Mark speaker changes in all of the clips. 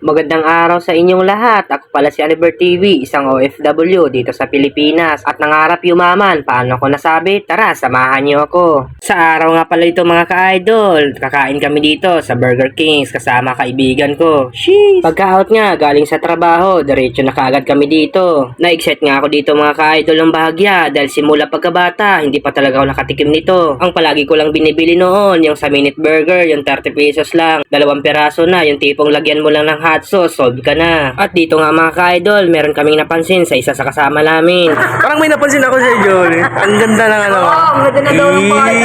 Speaker 1: Magandang araw sa inyong lahat. Ako pala si Albert TV, isang OFW dito sa Pilipinas at nangarap yumaman. Paano ko nasabi? Tara, samahan niyo ako. Sa araw nga pala ito mga ka-idol, kakain kami dito sa Burger Kings kasama kaibigan ko. Sheesh! Pagka-out nga, galing sa trabaho, diretso na kaagad kami dito. Na-excite nga ako dito mga ka-idol ng bahagya dahil simula pagkabata, hindi pa talaga ako nakatikim nito. Ang palagi ko lang binibili noon, yung sa Minute Burger, yung 30 pesos lang. 2 piraso na, yung tipong lagyan mo lang ng hot sauce, solve ka na. At dito nga mga ka-idol, meron kaming napansin sa isa sa kasama namin.
Speaker 2: Parang may napansin ako sa iyo. Ang ganda ng ano.
Speaker 1: Ang ganda na daw ng boy.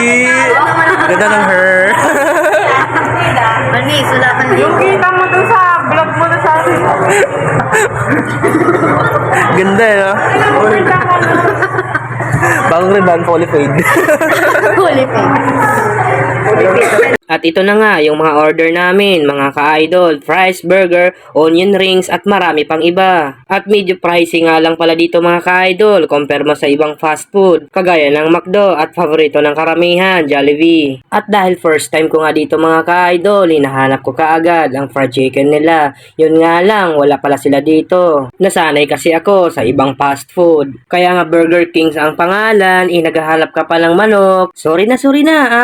Speaker 2: Ganda ng her.
Speaker 1: Manis, wala ka
Speaker 3: Yung kita mo dun sa vlog mo na sa akin.
Speaker 2: Ganda, no? Bagong rin ba? Fully paid.
Speaker 1: At ito na nga yung mga order namin, mga ka-idol, fries, burger, onion rings at marami pang iba. At medyo pricey nga lang pala dito mga ka-idol, compare mo sa ibang fast food, kagaya ng McDo at favorito ng karamihan, Jollibee. At dahil first time ko nga dito mga ka-idol, hinahanap ko kaagad ang fried chicken nila. Yun nga lang, wala pala sila dito. Nasanay kasi ako sa ibang fast food. Kaya nga Burger Kings ang pangalan, naghahanap ka pa ng manok. Sorry na,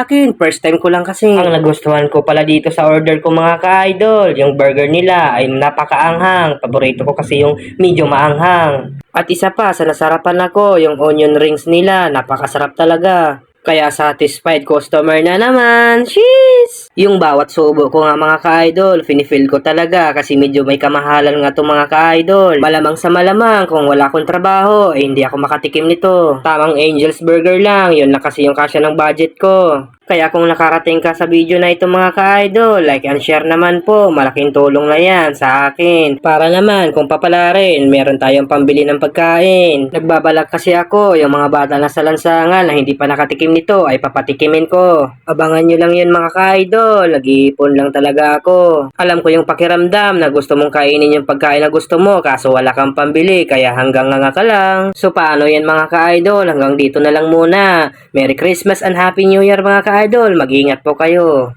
Speaker 1: akin. First time ko lang kasi. Ang nagustuhan ko pala dito sa order ko mga ka-idol, yung burger nila ay napakaanghang. Paborito ko kasi yung medyo maanghang. At isa pa, sa nasarapan ako, yung onion rings nila, napakasarap talaga. Kaya satisfied customer na naman. Sheesh! Yung bawat subo ko nga mga ka-idol, finifeel ko talaga kasi medyo may kamahalan nga itong mga ka-idol. Malamang sa malamang kung wala akong trabaho, hindi ako makatikim nito. Tamang Angel's Burger lang, yun na kasi yung kasya ng budget ko. Kaya kung nakarating ka sa video na ito mga ka-idol, like and share naman po, malaking tulong na yan sa akin. Para naman kung papalarin, meron tayong pambili ng pagkain. Nagbabalak kasi ako, yung mga bata na sa lansangan na hindi pa nakatikim nito ay papatikimin ko. Abangan nyo lang yun mga ka-idol, nag-iipon lang talaga ako. Alam ko yung pakiramdam na gusto mong kainin yung pagkain na gusto mo kaso wala kang pambili kaya hanggang nga ka lang. So paano yan mga ka-idol, hanggang dito na lang muna. Merry Christmas and Happy New Year mga ka-idol, mag-ingat po kayo.